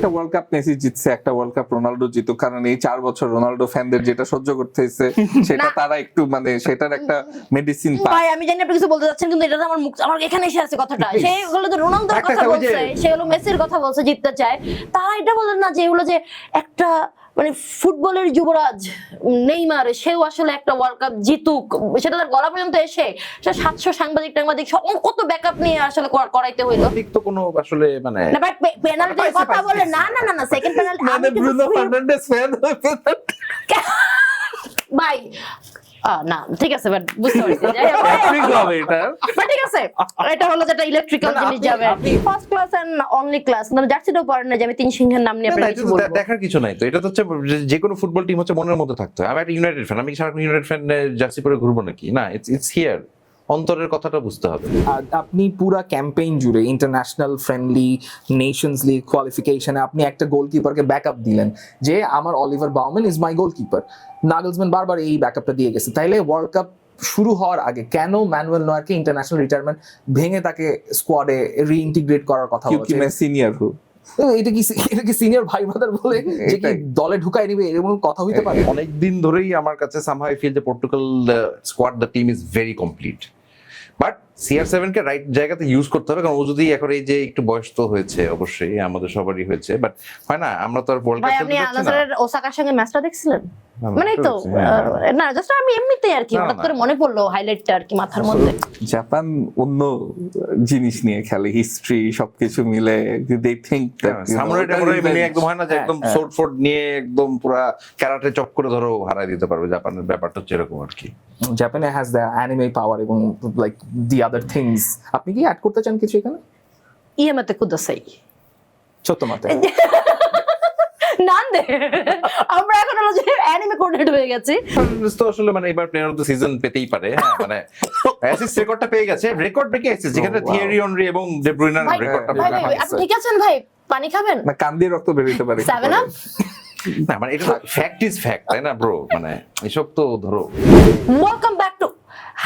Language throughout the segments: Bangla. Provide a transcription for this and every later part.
একটা ওয়ার্ল্ড কাপ মেসি জিতছে, একটা ওয়ার্ল্ড কাপ রোনাল্ডো জিতুক, কারণ এই 4 বছর রোনাল্ডো ফ্যানদের যেটা সহ্য করতে হয়েছে সেটা তারা একটু মানে সেটার একটা মেডিসিন পায়। ভাই আমি জানি আপনি কিছু বলতে যাচ্ছেন, কিন্তু এটা তো আমার এখানে এসে আছে কথাটা। সেগুলো তো রোনালদোর কথা বলছে, সেগুলো মেসির কথা বলছে, জিততে চায়। তারা এটা বলেন না যে এগুলো যে একটা মানে ফুটবলের যুবরাজ নেইমার, সেও আসলে একটা ওয়ার্ল্ড কাপ জিতুক, সেটা তার গলা পর্যন্ত এসে 700 সাংবাদিক কত ব্যাকআপ নিয়ে আসলে করাইতে হইলো। ঠিক তো কোনো আসলে মানে না ভাই পেনাল্টির কথা বলে না না না না সেকেন্ড পেনাল্টি মানে ব্রুনো ফার্নান্ডেস ফ্যান ভাই না ঠিক আছে বাট বুঝতে পারছি ঠিক হবে এটা। বাট ঠিক আছে, এটা হলো যেটা ইলেকট্রিক্যাল জিনিস যাবে। First class and only class, মানে জার্সিটাও পড়েন না যে আমি তিন সিংহের নাম নিয়ে আপনাকে কিছু বলবো। দেখার কিছু নাই তো, এটা তো হচ্ছে যে কোনো ফুটবল টিম হচ্ছে মনের মধ্যে থাকতে হয়। আমি একটা ইউনাইটেড ফ্যান, আমি সারাক্ষণ ইউনাইটেড ফ্যান জার্সি পরে ঘুরবো নাকি? না, ইটস হিয়ার, অন্তরের কথাটা বুঝতে হবে। আপনি পুরো ক্যাম্পেইন জুড়ে ইন্টারন্যাশনাল ফ্রেন্ডলি, নেশনস লিগ কোয়ালিফিকেশনে আপনি একটা গোলকিপারকে ব্যাকআপ দিলেন যে আমার Oliver Bowman is my goalkeeper. Nagelsmann বারবার এই ব্যাকআপটা দিয়ে গেছে। তাইলে ওয়ার্ল্ড কাপ শুরু হওয়ার আগে কেন ম্যানুয়েল নয়ারকে ইন্টারন্যাশনাল রিটায়ারমেন্ট ভেঙে তাকে স্কোয়াডে রিইন্টিগ্রেট করার কথা क्योंकि मैं सीनियर हूं। এটা কি সিনিয়র ভাই ব্রাদার বলে যে কি দলে ঢুকাই নিবে এরকম কথা হইতে পারে? অনেকদিন ধরেই আমার কাছে সামহাউ আই ফিল যে Portugal squad the team is very complete, but CR7 K right জায়গাতে ইউজ করতে হবে। কারণ ও যদি এখন এই যে একটু বয়স তো হয়েছে, অবশ্যই আমাদের সবারই হয়েছে, বাট হয় না, আমরা তো আর ওয়ার্ল্ড ভাই কাপ আপনি খেলতে যাচ্ছি না। আলাদারের ওসাকার সঙ্গে ম্যাচটা দেখছিলেন? হ্যাঁ, মানে তো না জাস্ট আমি এমনিতে আর কি না, হঠাৎ না। করে মনে পড়লো হাইলাইটটা আর কি মাথার মধ্যে। জাপান অন্য জিনিস নিয়ে খেলে, হিস্ট্রি সবকিছু মিলে দে থিংক দ্যাট সামুরাই টামুরাই মিলে একদম হয় না যে একদম সোর্ড ফোর্ড নিয়ে একদম পুরা ক্যারাটে চপ করে ধরো হারাই দিতে পারবে। জাপানের ব্যাপারটা হচ্ছে এরকম আর কি। জাপানে হ্যাজ দ্য অ্যানিমে পাওয়ার এবং লাইক দি আদার থিংস। আপনি কি অ্যাড করতে চান কিছু এখানে? ইয়ামাতে কুদাসাই ছোট্ট মাতে নান্দে আমরা এখন হলো যে অ্যানিমে কোঅর্ডিনেট হয়ে গেছি। তো আসলে মানে এবার প্লেয়ার অফ দ্য সিজন পেতেই পারে। হ্যাঁ, মানে অ্যাসিস্ট রেকর্ডটা পেয়ে গেছে, রেকর্ড ব্রেকিং অ্যাসিস্ট, যেখানে থিয়েরি অনরি এবং ডে ব্রুইনার ভাই রেকর্ডটা ভাই ভাই, আপনি ঠিক আছেন ভাই? পানি খাবেন? না কান দিয়ে রক্ত বের হইতে পারে। 7 আপ না, মানে এটা ফ্যাক্ট ইজ ফ্যাক্ট, তাই না ব্রো? মানে এসব তো ধরো। Welcome back to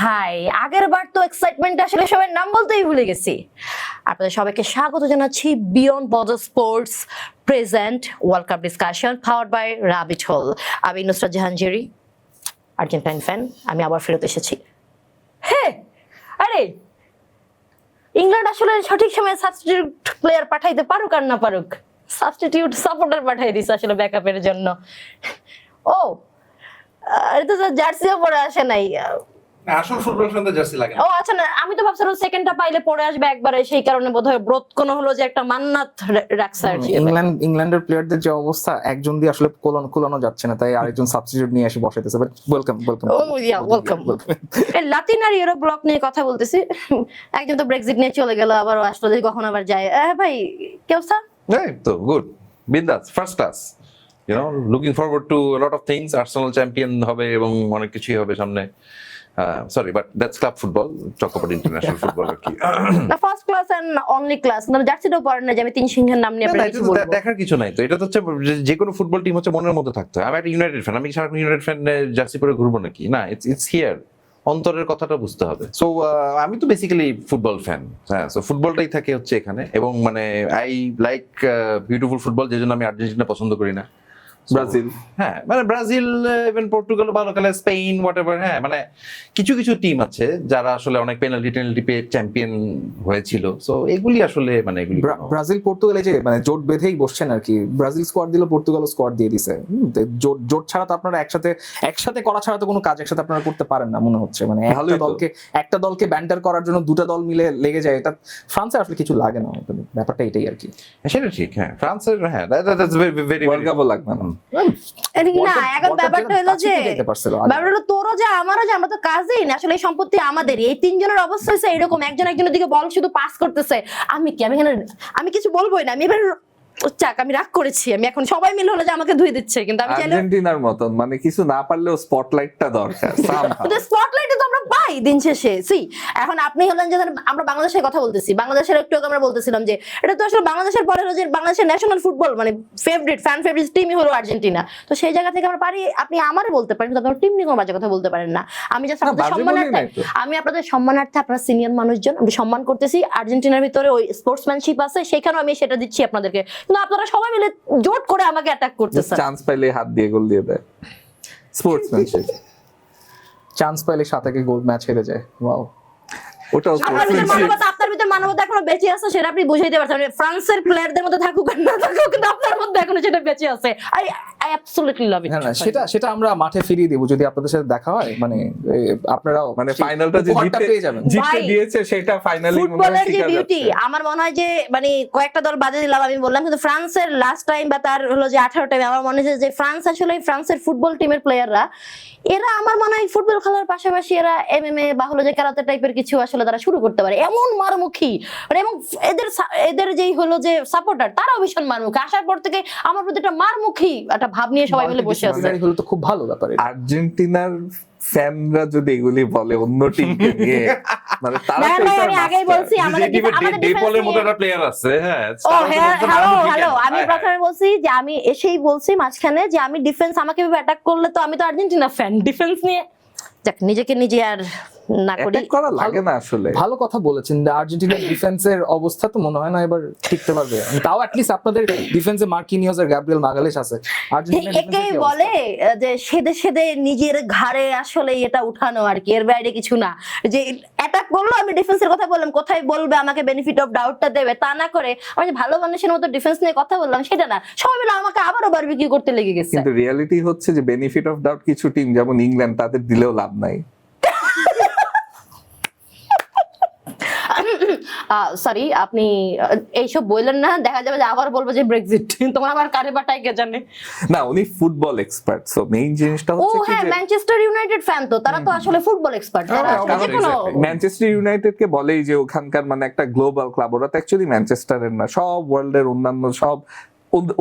hi. আগের বার তো এক্সাইটমেন্ট আসলে সবার নাম বলতেই ভুলে গেছি। আপনাদের সবাইকে স্বাগত জানাচ্ছি beyond border sports present world cup discussion powered by Rabbit Hole. আমি Nusrat Jahan Jerry, Argentine fan. আমি আবার ফেরত এসেছি। হ্যাঁ, আরে ইংল্যান্ড আসলে সঠিক সময়ে সাবস্টিটিউট প্লেয়ার পাঠাইতে পারুক আর না পারুক, সাবস্টিটিউট সাপোর্টার পাঠাই দিছে আসলে ব্যাকআপের জন্য। ও এটা তো জার্সিও পরে আসে নাই। আসল ফুটবল ফ্যানদের জার্সি লাগে না। ও আচ্ছা, না আমি তো ভাবছিলাম সেকেন্ডটা পাইলে পরে আসবে একবারে, সেই কারণে বোধহয় ব্রত কোন হলো যে একটা মান্নাত রাখছে আর কি। ইংল্যান্ডের প্লেয়ারদের যে অবস্থা, একজন দিয়ে আসলে কোলানো যাচ্ছে না, তাই আরেকজন সাবস্টিটিউট নিয়ে এসে বসাইতেছে। But welcome oh yeah welcome. এই লাতিন আর ইউরোপ ব্লক নিয়ে কথা বলতেছি। একজন তো ব্রেক্সিট নিয়ে চলে গেল, আবার আসলে যদি কখন আবার যায়। ভাই কি অবস্থা? এই তো গুড, বিন্দাস, first class. You know, looking forward to a lot of things. Arsenal champion হবে এবং অনেক কিছুই হবে সামনে। Sorry, but that's club football, talk about international football আর কি। না first class and only class, মানে জার্সিটাও পড়েন না যে আমি তিন সিংহের নাম নিয়ে আপনাকে কিছু বলবো। দেখার কিছু নাই তো, এটা তো হচ্ছে যে কোনো ফুটবল টিম হচ্ছে মনের মধ্যে থাকতে হয়। আমি একটা ইউনাইটেড ফ্যান, আমি সারাক্ষণ ইউনাইটেড ফ্যান জার্সি পরে ঘুরবো নাকি? না, ইটস হিয়ার, অন্তরের কথাটা বুঝতে হবে। সো আমি তো বেসিক্যালি ফুটবল ফ্যান। হ্যাঁ, সো ফুটবলটাই থাকে হচ্ছে এখানে। এবং মানে আই লাইক বিউটিফুল ফুটবল, যে জন্য আমি আর্জেন্টিনা পছন্দ করি না, ব্রাজিল। হ্যাঁ, মানে ব্রাজিল, ইভেন পর্তুগাল ভালো খেলে, স্পেন, হোয়াটএভার। হ্যাঁ, মানে কিছু কিছু টিম আছে যারা আসলে অনেক পেনাল্টি পেয়ে চ্যাম্পিয়ন হয়েছিল। সো এগুলি আসলে মানে এগুলি ব্রাজিল পর্তুগালে যে মানে জোট বেঁধেই বসছেন আর কি। ব্রাজিল স্কোয়াড দিল, পর্তুগাল স্কোয়াড দিয়ে দিছে। জোট ছাড়া তো আপনারা একসাথে করা ছাড়া তো কোনো কাজ একসাথে আপনারা করতে পারেন না মনে হচ্ছে। মানে একটা দলকে ব্যান্টার করার জন্য দুটা দল মিলে লেগে যায়। এটা ফ্রান্সে আসলে কিছু লাগে না, ব্যাপারটা এটাই আর কি। সেটা ঠিক। হ্যাঁ, ফ্রান্সের, হ্যাঁ, দ্যাটস ভেরি ওয়ার্ল্ড কাপও লাগবে না। না এখন ব্যাপারটা হলো যে ব্যাপারটা হলো তোরও যে আমারও যে, আমরা তো কাজিন, আসলে এই সম্পত্তি আমাদের। এই তিনজনের অবস্থা হচ্ছে এরকম, একজন একজনের দিকে বল শুধু পাস করতেছে। আমি এখানে আমি কিছু বলবোই না। আমি এবার চাক, আমি রাগ করেছি। আমি এখন সবাই মিলে হলো যে আমাকে ধুয়ে দিচ্ছে, কিন্তু আমি চাইলে আর্জেন্টিনার মতন মানে কিছু না পারলেও স্পটলাইটটা দরকার। স্পটলাইটে তো আমরা পাই দিন শেষে। এখন আপনি হলেন যে আমরা বাংলাদেশের কথা বলতেছি, বাংলাদেশের একটু আগে আমরা বলতেছিলাম যে এটা তো আসলে বাংলাদেশের পরে হলো যে বাংলাদেশের ন্যাশনাল ফুটবল মানে ফ্যান ফেভারিট টিমই হলো আর্জেন্টিনা। তো সেই জায়গা থেকে আমরা পারি, আপনি আমারে বলতে পারেন, কিন্তু আপনার টিম নিয়ে কোনো বাজে কথা বলতে পারেন না। আমি জাস্ট আপনাদের সম্মানার্থে, আমি আপনাদের সম্মানার্থে, আপনার সিনিয়র মানুষজন আমি সম্মান করতেছি। আর্জেন্টিনার ভিতরে ওই স্পোর্টসম্যানশিপ আছে, সেখানেও আমি সেটা দিচ্ছি আপনাদেরকে। কিন্তু আপনারা সবাই মিলে জোট করে আমাকে অ্যাটাক করতেছেন। চান্স পাইলে হাত দিয়ে গোল দিয়ে দেয়, স্পোর্টসম্যানশিপ। চান্স পাইলে 7 গোল ম্যাচ হেরে যায়, ওয়াও। ওটাও স্পোর্টসম্যানশিপ। আপনার ভিতরে মানবতা এখনো বেঁচে আছে, সেটা আপনি বুঝাইতে পারছেন। ফ্রান্সের প্লেয়ারদের মধ্যে থাকুক আর না থাকুক, কিন্তু আপনার মধ্যে এখনো সেটা বেঁচে আছে। আই অ্যাবসলিউটলি লাভ ইট। না সেটা আমরা মাঠে ফিরিয়ে দেবো যদি আপনাদের সাথে দেখা হয়, মানে আপনারাও মানে ফাইনালটা যে উপহারটা পেয়ে যাবেন। জিততে ভাই, দিয়েছে সেটা ফাইনালি ফুটবলের যে বিউটি, আমার মনে হয় যে মানে কয়েকটা দল বাদে দিলাম আমি বললাম, কিন্তু ফ্রান্সের লাস্ট টাইম বা তার হলো যে 18 টাইম, আমার মনে হয় যে ফ্রান্স আসলে ফ্রান্সের ফুটবল টিমের প্লেয়াররা এরা আমার মনে হয় ফুটবল খেলার পাশাপাশি এরা এমএমএ বা হলো যে কারাতে টাইপের কিছু আসলে তারা শুরু করতে পারে, এমন মারমুখী মানে। এবং এদের যেই হলো যে সাপোর্টার তারাও ভীষণ মারমুখী। আসার পর থেকে আমার প্রতি একটা মারমুখী একটা ভাব নিয়ে সবাই মিলে বসে আছে। হলো তো খুব ভালো ব্যাপার এটা। আর্জেন্টিনার ফ্যানরা যদি এগুলি বলে অন্য টিমকে নিয়ে, মানে তারা দেখেন তো ভাই, এটার আমি আগেই master। বলছি আমাদের ডেপলের মতো ডিফেন্স একটা প্লেয়ার আছে, হ্যাঁ। ও হ্যাঁ, হ্যালো, আমি প্রথমে বলছি যে আমি এসেই বলছি মাঝখানে যে আমি ডিফেন্স আমাকে অ্যাটাক করলে তো আমি তো আর্জেন্টিনা ফ্যান, ডিফেন্স নিয়ে যাক নিজেকে নিজে আর না করি। অ্যাটাক করা লাগে না আসলে। ভালো কথা বলেছেন, আর্জেন্টিনার ডিফেন্সের অবস্থা তো মনে হয় না এবার টিকতে পারবে। তাও অ্যাটলিস্ট আপনাদের ডিফেন্সে মার্কিনিওস আর গ্যাব্রিয়েল মাগালেস আছে। আর্জেন্টিনার একেই defense-এর কি বলে যে সেদে সেদে নিজের ঘাড়ে আসলে এটা উঠানো আর কি, এর বাইরে কিছু না। যে অ্যাটাক করলো, আমি ডিফেন্সের কথা বললাম, কোথায় বলবে আমাকে বেনিফিট অফ ডাউটটা দেবে, তা না করে আমি যে ভালো মানুষের মতো ডিফেন্স নিয়ে কথা বললাম সেটা না, সবাই মিলে আমাকে আবারও বারবিকিউ করতে লেগে গেছে। কিন্তু রিয়ালিটি হচ্ছে যে বেনিফিট অফ ডাউট কিছু টিম যেমন ইংল্যান্ড তাদের দিলেও লাভ নাই। সরি, আপনি এইসব বললেন না, দেখা যাবে যে আবার বলবো যে ব্রেক্সিট, তোমার আমার কারে বাটাই কে জানে। না, উনি ফুটবল এক্সপার্ট, সো মেইন জিনিসটা ও হচ্ছে কি হ্যাঁ, যে ম্যানচেস্টার ইউনাইটেড ফ্যান, তো তারা তো আসলে ফুটবল এক্সপার্ট, তারা হ্যাঁ, আসলে কারণ যেকোনো ম্যানচেস্টার ইউনাইটেড কে বলেই যে ওখানকার মানে একটা গ্লোবাল ক্লাব, ওরা তো অ্যাকচুয়ালি ম্যানচেস্টারের না, সব ওয়ার্ল্ডের অন্যান্য সব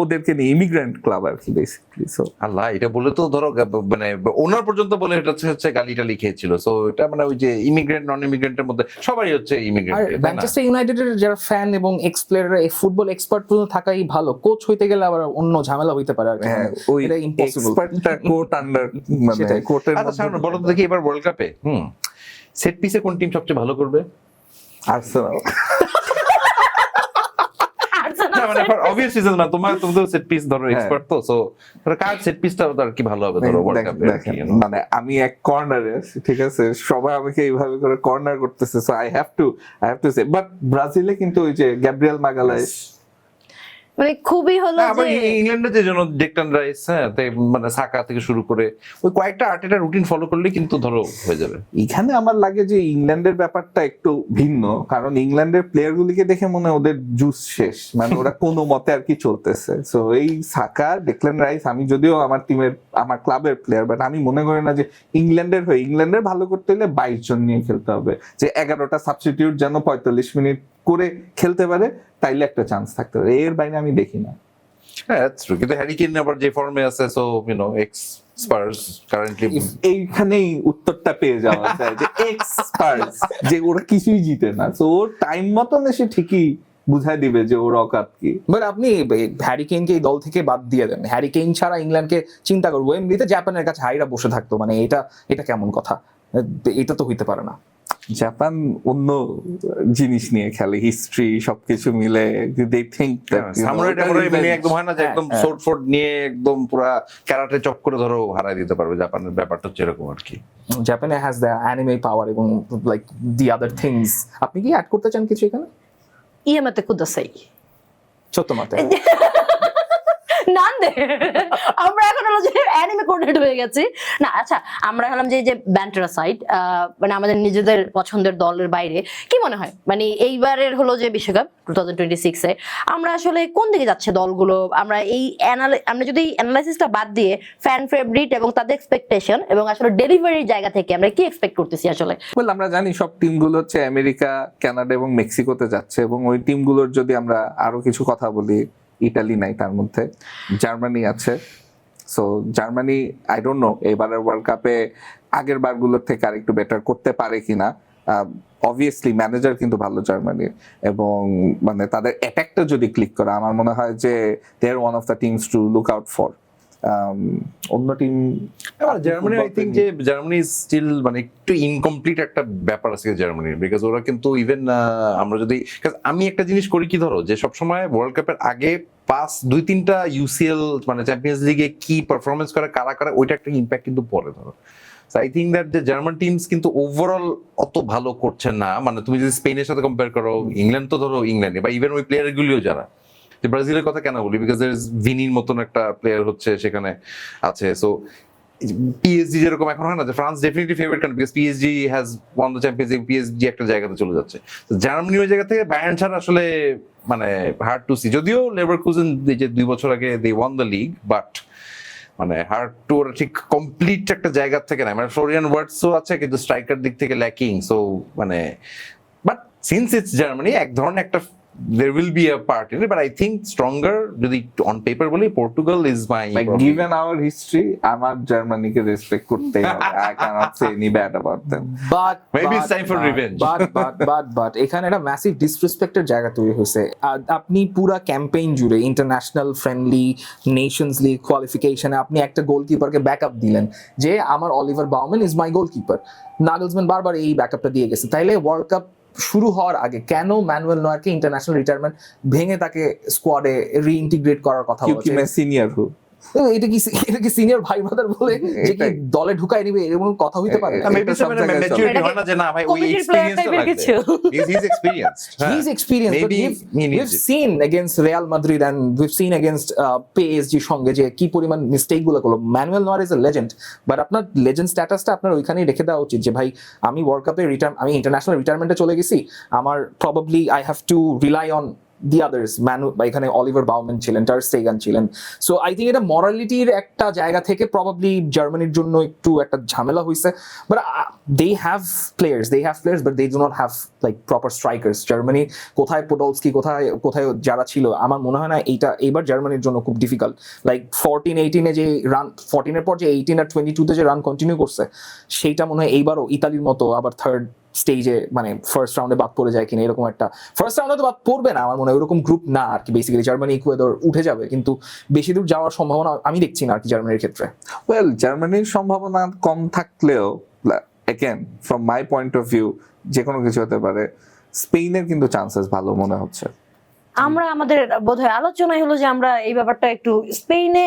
ওদেরকে নিয়ে ইমিগ্রেন্ট ক্লাব আর কি বেসিক্যালি। সো আল্লাহ, এটা বলে তো ধরো মানে ওনার পর্যন্ত বলে এটা হচ্ছে গালিটা লিখেছিল। সো এটা মানে ওই যে ইমিগ্রেন্ট নন ইমিগ্রেন্টের মধ্যে সবাই হচ্ছে আর ইমিগ্রেন্ট। ম্যানচেস্টার ইউনাইটেডের যারা ফ্যান এবং এক্স প্লেয়াররা এই ফুটবল এক্সপার্ট পর্যন্ত থাকাই ভালো। কোচ হইতে গেলে আবার অন্য ঝামেলা হইতে পারে আর কি। হ্যাঁ, ওই এটা ইম্পসিবল। এক্সপার্টটা কোট আন্ডার মানে সেটাই। কোটের আচ্ছা সামনে বলো তো দেখি এবার ওয়ার্ল্ড কাপে সেট পিসে কোন টিম সবচেয়ে ভালো করবে? আর্সেনাল। না মানে অবভিয়াস রিজন না, তুমি তো সেট পিস ধরো এক্সপার্ট, তো সো কার সেট পিসটা আর কি ভালো হবে ধরো ওয়ার্ল্ড কাপে? মানে আমি এক কর্নারে আছি, ঠিক আছে, সবাই আমাকে এইভাবে করে কর্নার করতেছে, so I have to say. But ব্রাজিলে কিন্তু ওই যে গ্যাব্রিয়েল মাগালাইস মানে খুবই হলো আবার যে ইংল্যান্ডে যে জন ডেকটন রাইস, হ্যাঁ, মানে সাকা থেকে শুরু করে ওই কয়েকটা আর্টেটা রুটিন ফলো করলে কিন্তু ধরো হয়ে যাবে। এখানে আমার লাগে যে ইংল্যান্ডের ব্যাপারটা একটু ভিন্ন, কারণ ইংল্যান্ডের প্লেয়ার গুলিকে দেখে মনে হয় ওদের জুস শেষ, মানে ওরা কোনো মতে আর কি চলতেছে। সো এই সাকা, ডেকলান রাইস, আমি যদিও আমার টিমের আমার ক্লাবের প্লেয়ার, বাট আমি মনে করি না যে ইংল্যান্ডের হয়ে ইংল্যান্ডের ভালো করতে হলে 22 জন নিয়ে খেলতে হবে, যে 11টা সাবস্টিটিউট যেন 45 মিনিট করে খেলতে পারে, তাইলে একটা চান্স থাকতে পারে, এর বাইরে আমি দেখি না। হ্যাঁ কিন্তু হ্যারি কেইন আবার যে ফর্মে আছে, so you know ex Spurs currently. এইখানেই উত্তরটা পেয়ে যাওয়া যায় যে এক্সপার্ট, যে ওরা কিছুই জিতে না, তো ওর টাইম মতন এসে ঠিকই বুঝাই দিবে যে ওর অকাত কি। বাট আপনি হ্যারি কেইনকে এই দল থেকে বাদ দিয়ে দেন, হ্যারি কেইন ছাড়া ইংল্যান্ডকে চিন্তা করবো, এমনিতে জাপানের কাছে হাইরা বসে থাকতো, মানে এটা কেমন কথা? এটা তো হইতে পারে না। জাপান অন্য জিনিস নিয়ে খেলে, হিস্ট্রি সবকিছু মিলে, দে থিংক সামুরাইটা করে মানে একদম হয় না যে একদম সোর্ড ফোর্ড নিয়ে একদম পুরা ক্যারাটে চপ করে ধরো হারাই দিতে পারবে, জাপানের ব্যাপারটা হচ্ছে এরকম আর কি। জাপানে হ্যাজ দ্য অ্যানিমে পাওয়ার এবং লাইক দি আদার থিংস। আপনি কি অ্যাড করতে চান কিছু এখানে? ইএমএতে কুদাসাই ছোট্ট মাতে নান্দে আমরা এখন হলো যে অ্যানিমে কোঅর্ডিনেট হয়ে গেছি না। আচ্ছা, আমরা হলাম যে ব্যান্টারা সাইড, মানে আমাদের নিজেদের পছন্দের দলের বাইরে কি মনে হয় মানে এইবারের হলো যে বিশ্বকাপ 2026 এ আমরা আসলে কোন দিকে যাচ্ছে দলগুলো? আমরা এই আমরা যদি অ্যানালাইসিসটা বাদ দিয়ে ফ্যান ফেভারিট এবং তাদের এক্সপেকটেশন এবং আসলে ডেলিভারির জায়গা থেকে আমরা কি এক্সপেক্ট করতেছি আসলে? বল, আমরা জানি সব টিমগুলো হচ্ছে আমেরিকা, কানাডা এবং মেক্সিকোতে যাচ্ছে, এবং ওই টিমগুলোর যদি আমরা আরো কিছু কথা বলি, ইতালি নাই তার মধ্যে, জার্মানি আছে। So Germany I don't know এবারের ওয়ার্ল্ড কাপে আগের বারগুলোর থেকে আর একটু বেটার করতে পারে কিনা। অবভিয়াসলি ম্যানেজার কিন্তু ভালো জার্মানির, এবং মানে তাদের অ্যাটাকটা যদি ক্লিক করে, আমার মনে হয় যে they are one of the teams to look out for. অন্য টিম জার্মানি, আই থিঙ্ক যে জার্মানি স্টিল মানে একটু ইনকমপ্লিট একটা ব্যাপার আছে জার্মানির, বিকজ ওরা কিন্তু ইভেন আমরা যদি, আমি একটা জিনিস করি কি ধরো যে সবসময় ওয়ার্ল্ড কাপের আগে পাস 2-3টা ইউসিএল মানে চ্যাম্পিয়ন্স লিগে কি পারফরমেন্স করে কারা কারা, ওইটা একটা ইম্প্যাক্ট কিন্তু পড়ে ধরো। আই থিঙ্ক দ্যাট যে জার্মান টিমস কিন্তু ওভারঅল অত ভালো করছে না, মানে তুমি যদি স্পেনের সাথে কম্পেয়ার করো, ইংল্যান্ড তো ধরো ইংল্যান্ডে, বা ইভেন ওই প্লেয়ার গুলিও যারা, ব্রাজিলের কথা কেন বলি, বিকজ ভিনির মতন একটা প্লেয়ার হচ্ছে সেখানে আছে। সো পিএসজি যেরকম এখন হয় না যে France definitely favourite country, because PSG has one the champions league, PSG একটা জায়গাতে চলে যাচ্ছে। জার্মানি ওই জায়গা থেকে বায়ার্ন ছাড়া আসলে মানে হার্ড টু সি, যদিও লেভারকুজেন যে 2 বছর আগে দে ওয়ান দ্য লিগ, বাট মানে হার্ড টু, ওরা ঠিক কমপ্লিট একটা জায়গা থেকে না, মানে ফ্লোরিয়ান ওয়ার্ডসও আছে কিন্তু স্ট্রাইকার দিক থেকে ল্যাকিং। সো মানে বাট সিন্স ইটস জার্মানি এক ধরনের একটা there will be a part in it, but I think stronger যদি on paper বলি Portugal is my Like given our history, আমার জার্মানিকে রেসপেক্ট করতেই হবে। I cannot say any bad about them. But Maybe it's time for revenge. But এখানে একটা ম্যাসিভ ডিসরেসপেক্টের জায়গা তৈরি হয়েছে। আপনি পুরা ক্যাম্পেইন জুড়ে ইন্টারন্যাশনাল ফ্রেন্ডলি নেশনস লিগ কোয়ালিফিকেশনে আপনি একটা গোলকিপারকে ব্যাকআপ দিলেন যে আমার Oliver Bowman is my goalkeeper. Nagelsmann বারবার এই ব্যাকআপটা দিয়ে গেছে, তাইলে ওয়ার্ল্ড কাপ শুরু হওয়ার আগে কেন ম্যানুয়েল নয়ারকে ইন্টারন্যাশনাল রিটায়ারমেন্ট ভেঙে তাকে স্কোয়াডে রিইন্টিগ্রেট করার কথা क्योंकि বলছে? मैं सीनियर हूँ। এটা কি সিনিয়র ভাই ব্রাদার বলে যে কি দলে ঢুকাই নিবে এরকম কথা হইতে পারে? maybe সব some জায়গায় maturity চলে। হয় না যে না ভাই ওই Committee experience player type এর কিছু। he's experienced. He's experienced, but Maybe he needs we've it. seen against Real Madrid and we've seen against PSG সঙ্গে যে কি পরিমাণ মিস্টেক গুলো করলো। Manuel Neuer is a legend, but আপনার লেজেন্ড স্ট্যাটাসটা আপনার ওইখানেই রেখে দেওয়া উচিত যে ভাই আমি ওয়ার্ল্ড কাপে আমি ইন্টারন্যাশনাল রিটায়ারমেন্টে চলে গেছি, আমার probably I have to rely on the others. বা এখানে অলিভার বাউম্যান ছিলেন, টার স্টেগান ছিলেন। সো আই থিঙ্ক এটা মরালিটির একটা জায়গা থেকে প্রবাবলি জার্মানির জন্য একটু একটা ঝামেলা হয়েছে। But they have players but they do not have like proper strikers. Germany কোথায় পোডলস্কি, কোথায় যারা ছিল, আমার মনে হয় না এইবার জার্মানির জন্য খুব ডিফিকাল্ট। লাইক 14-18 যে রান, 14 এর পর যে 18 আর 22 যে রান কন্টিনিউ করছে, সেইটা মনে হয় এইবারও ইতালির মতো আবার থার্ড স্টেজে মানে ফার্স্ট রাউন্ডে বাদ পড়ে যায় কিনা, এরকম একটা। ফার্স্ট রাউন্ডে তো বাদ পড়বে না আমার মনে হয়, ওরকম গ্রুপ না আর কি। বেসিক্যালি জার্মানি ইকুয়েডর উঠে যাবে, কিন্তু বেশি দূর যাওয়ার সম্ভাবনা আমি দেখছি না আর কি জার্মানির ক্ষেত্রে। ওয়েল, জার্মানির সম্ভাবনা কম থাকলেও again from my point of view যে কোনো কিছু হতে পারে। স্পেনের কিন্তু চান্সেস ভালো মনে হচ্ছে। আমরা আমাদের বোধহয় আলোচনায় হলো যে আমরা এই ব্যাপারটা একটু স্পেনে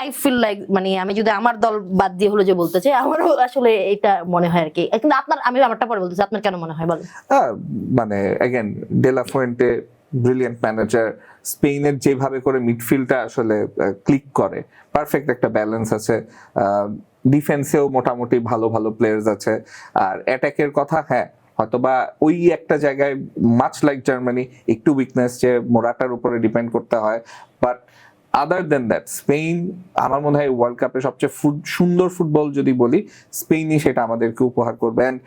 আই ফিল লাইক, মানে আমি যদি আমার দল বাদ দিয়ে হলো যে বলতে চাই, আমারও আসলে এটা মনে হয় আর কি। কিন্তু আপনার, আমি ব্যাপারটা পরে বলতেছি, আপনার কেন মনে হয় বলেন? মানে অ্যাগেন ডেলা ফুয়েন্টে ব্রিলিয়েন্ট ম্যানেজার, স্পেনের যেভাবে করে মিডফিল্ডটা আসলে ক্লিক করে, পারফেক্ট একটা ব্যালেন্স আছে। ডিফেন্সেও মোটামুটি ভালো ভালো প্লেয়ার্স আছে। আর অ্যাটাকের কথা, হ্যাঁ হয়তোবা ওই একটা জায়গায় মাচ লাইক জার্মানি একটু উইকনেস, যে মোরাটার উপরে ডিপেন্ড করতে হয়। But other than that Spain আমার মনে হয় ওয়ার্ল্ড কাপে সবচেয়ে সুন্দর ফুটবল যদি বলি, স্পেনই সেটা আমাদেরকে উপহার করবে। And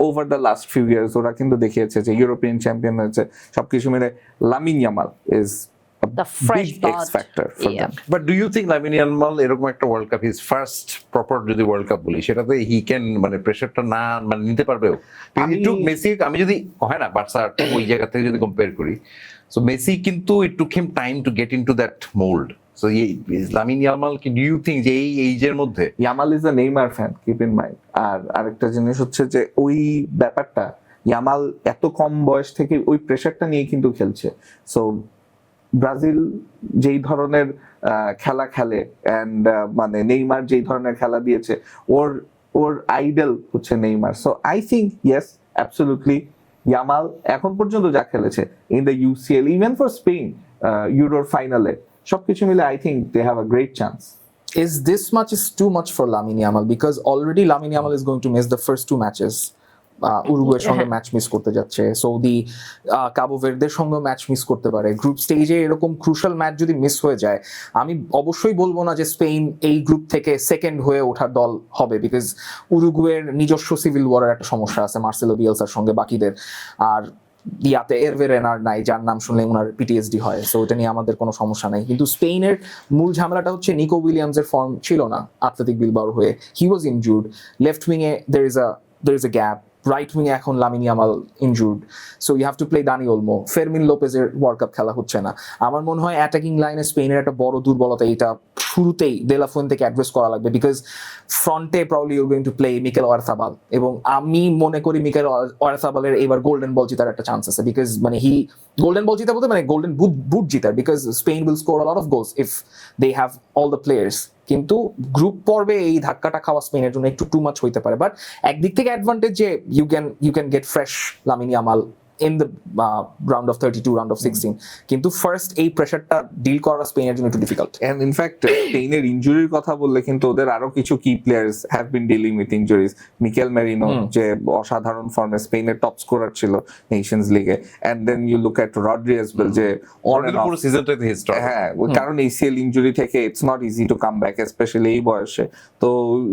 over the last few years ওরা কিন্তু দেখিয়েছে যে ইউরোপিয়ান চ্যাম্পিয়ন হয়েছে। সবকিছু মিলে Lamine Yamal is The fresh big blood. X factor for Yeah. Them. But do you think Lamine Yamal এরকম একটা world cup, his first proper যদি ওয়ার্ল্ড কাপ বলি, সেটাতে হি ক্যান মানে প্রেসারটা না মানে নিতে পারবেও? একটু মেসি, আমি যদি হয় না বার্সা ওই জায়গা থেকে যদি কম্পেয়ার করি, সো মেসি কিন্তু it took him time to get into that mould. So Lamine Yamal কি ডু ইউ থিঙ্ক যে এই এইজের মধ্যে? Yamal is a Neymar fan, keep in mind. আর আরেকটা জিনিস হচ্ছে যে ওই ব্যাপারটা, ইয়ামাল এত কম বয়স থেকে ওই প্রেসারটা নিয়ে কিন্তু খেলছে। সো ব্রাজিল যেই ধরনের খেলা খেলে, অ্যান্ড মানে নেইমার যেই ধরনের খেলা দিয়েছে, ওর আইডল হচ্ছে Neymar. So I think yes absolutely Yamal এখন পর্যন্ত যা খেলেছে in the UCL, even for Spain ইউরোর ফাইনালে, সবকিছু মিলে I think they have a great chance. Is this much is too much for Lamine Yamal? Because already Lamine Yamal is going to miss the first 2 matches. উরুগুয়ের সঙ্গে ম্যাচ মিস করতে যাচ্ছে, সৌদি, কাবো ভের্দের সঙ্গে ম্যাচ মিস করতে পারে। গ্রুপ স্টেজে এরকম ক্রুশাল ম্যাচ যদি মিস হয়ে যায়, আমি অবশ্যই বলবো না যে স্পেন এই গ্রুপ থেকে সেকেন্ড হয়ে ওঠার দল হবে, বিকজ উরুগুয়ের নিজস্ব সিভিল ওয়ারের একটা সমস্যা আছে মার্সেলো বিয়েলসার সঙ্গে বাকিদের। আর ইয়াতে এরভেরেনার নাই, যার নাম শুনলে ওনার পিটিএসডি হয়, সো ওটা নিয়ে আমাদের কোনো সমস্যা নাই। কিন্তু স্পেনের মূল ঝামেলাটা হচ্ছে নিকো উইলিয়ামসের ফর্ম ছিল না আথলেটিক বিলবাওর হয়ে, হি ওয়াজ ইনজুর্ড। লেফট উইংয়ে there is a gap. Right উইংয়ে এখন Lamine Yamal injured, so you have to play Dani Olmo. Fermin লোপেজের ওয়ার্ল্ড কাপ খেলা হচ্ছে না। আমার মনে হয় অ্যাটাকিং লাইনে স্পেনের একটা বড় দুর্বলতা, এটা শুরুতেই ডেলাফুয়েন্তেকে অ্যাড্রেস করা লাগবে, বিকজ ফ্রন্টে probably you going to play Mikel Oyarzabal, এবং আমি মনে করি মিকেল ওয়ারসাবালের এবার গোল্ডেন বল জেতার একটা চান্স আছে, বিকজ মানে গোল্ডেন বল জিতা বলতে মানে গোল্ডেন বুট জিতার, because Spain will score a lot of goals if they have all the players. কিন্তু গ্রুপ পর্বে এই ধাক্কাটা খাওয়া স্পেনের জন্য একটু টু মাচ হইতে পারে, বাট একদিক থেকে অ্যাডভান্টেজ যে you can get fresh Lamine Yamal in the round of 32, round of 16, কিন্তু ফার্স্ট এই প্রেসারটা ডিল করা স্পেনের জন্য একটু ডিফিকাল্ট। এন্ড ইনফ্যাক্ট স্পেনের ইনজুরির কথা বললে কিন্তু ওদের আরো কিছু কি players have been dealing with injuries. Mikel Merino যে অসাধারণ ফর্মে স্পেনের টপ স্কোরার ছিল নেশনস লিগে, and then you look at Rodri as well, যে পুরো সিজনটাতে হিস্ট্রি। হ্যাঁ, কারণ ACL ইনজুরি থেকে it's not easy to come back, especially এই বয়সে। তো